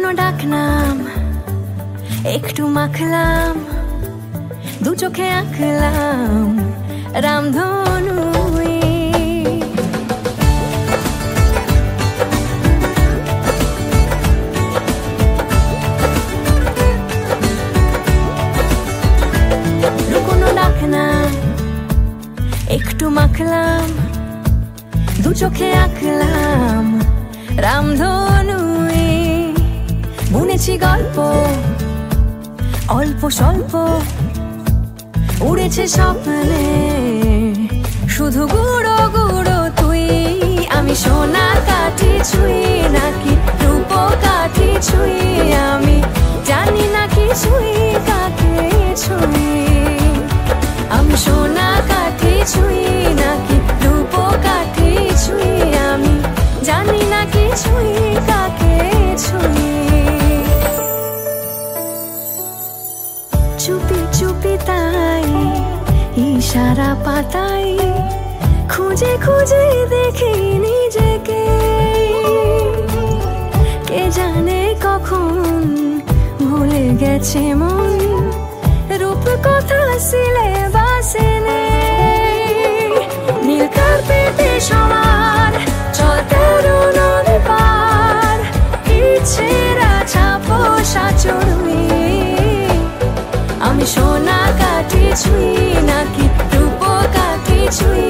লুকোনো ডাকনাম একটু মাখলাম, দু চোখে আঁকলাম রামধনু। লুকোনো ডাকনাম একটু মাখলাম, দু চোখে আঁকলাম রামধনু। বুনেছি গল্প অল্প স্বল্প, উড়েছে স্বপ্নে শুধু গুঁড়ো গুঁড়ো তুই। আমি সোনা কাঠি ছুঁই নাকি রূপ কাঠি ছুঁই, আমি জানি না কিছুই কাকে ছুঁই। আমি সোনা কাঠি ছুঁই নাকি রূপ কাঠি ছুঁই, আমি জানি না কিছুই কাকে ছুঁই। চুপি চুপি তাই ইশারা পাতাই, খুঁজে খুঁজে দেখি নিজেকে। কে জানে কখন ভুলে গেছে মন, রূপ কথা সিলেবাসে নেই। নীল কার্পেটে সবার চল তেরো নদী পার, ইচ্ছেরা ছাপো সাচড়ুই। আমি সোনা কাঠি ছুঁই নাকি রূপ কাঠি ছুঁই,